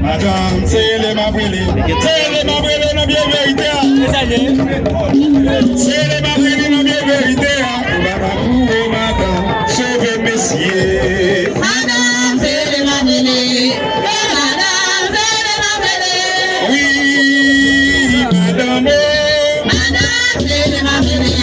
Madame, c'est les mabrélés. C'est les mabrélés, non bien vérité. C'est les mabrélés, non bien vérité. Madame, sauvez messieurs. Madame, c'est les mabrélés. Madame, c'est les mabrélés. Oui, madame. Madame, c'est les mabrélés.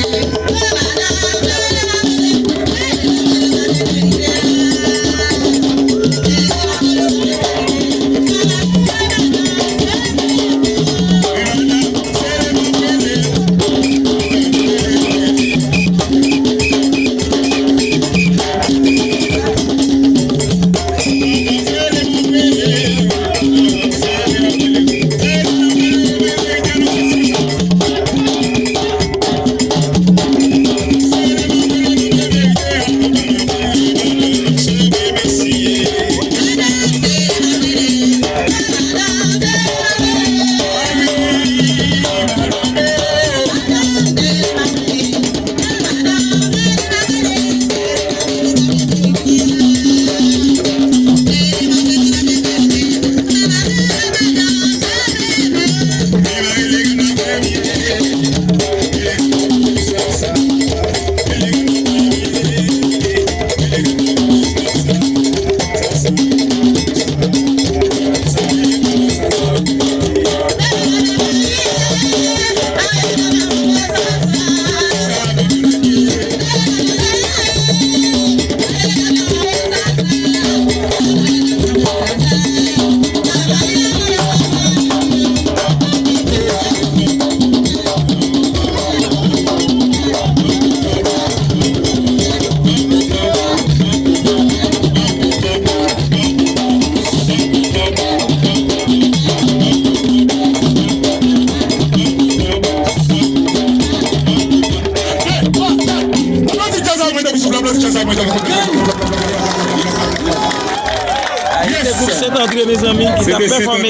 C'est André, mes amis, qui a performé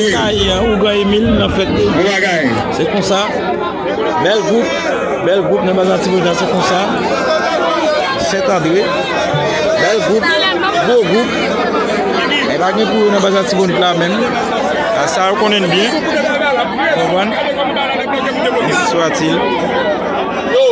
Ouga Emile, en fait. C'est comme ça. Bel groupe, dans Bazatibouda, c'est comme ça. C'est André. Bel groupe, beau groupe. Et pas que pour dans Bazatibouda là même. Ça reconnaît bien. Ici soit-il.